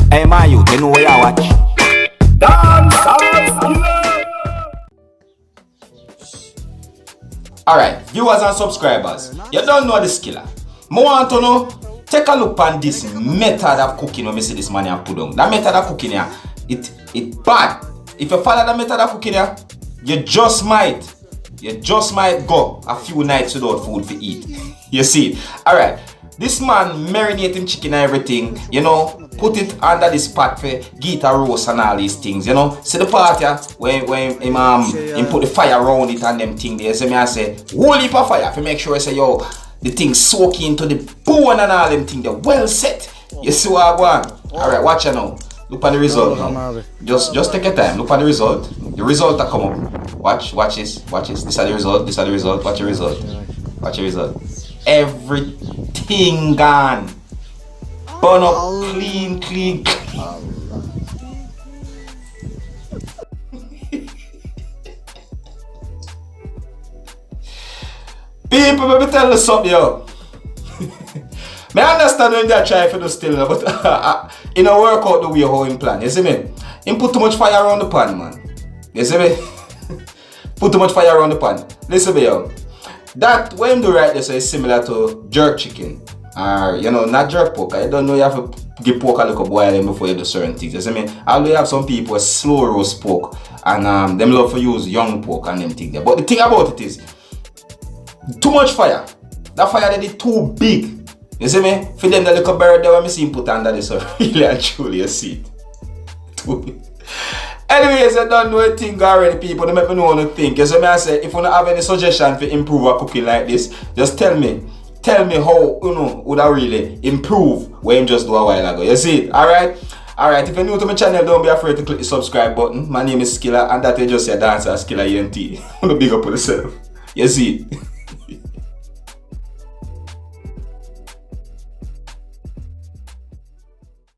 Hey, my youth, you know where you watch? Alright, viewers and subscribers, you don't know the skiller. I want to know, take a look on this method of cooking when you see this man here put on. That method of cooking here, it bad. If you follow that method of cooking here, you just might go a few nights without food to eat. You see? Alright, this man marinating chicken and everything, you know, put it under this pot for get a roast and all these things, you know. See the part here, when him put the fire around it and them things there. So me I say, whole heap of fire to make sure I say, yo, the thing soak into the bone and all them things, they're well set. You see what I want? Alright, watch it now. Look at the result now. Just take your time. Look at the result. The result that come up. Watch this. This is the result. Watch the result. Watch the result. Everything gone. Burn up clean. People, let me tell you something, yo. I understand when they try for the still, but it don't work out the way how him plan. You see me? Him put too much fire around the pan, man. You see me? Put too much fire around the pan. Listen me, yo. That when him do right there, so it's similar to jerk chicken. Or, you know, not jerk pork. I don't know you have to give pork a little boiling before you do certain things. You see me? Although you have some people who slow roast pork and them love to use young pork and them things there. But the thing about it is, too much fire. That fire that is too big. You see me? For them the little bird there when I see him put under this, so really and truly you see it. Anyways, I don't know a thing already, people. They make me know what to think. So I say, if you don't have any suggestion for improve a cooking like this, just tell me. Tell me how, you know, would I really improve what him just do a while ago. You see it? Alright? Alright, if you're new to my channel, don't be afraid to click the subscribe button. My name is Skiller, and that is just your dancer, Skiller ENT. I'm gonna big up on yourself. You see it?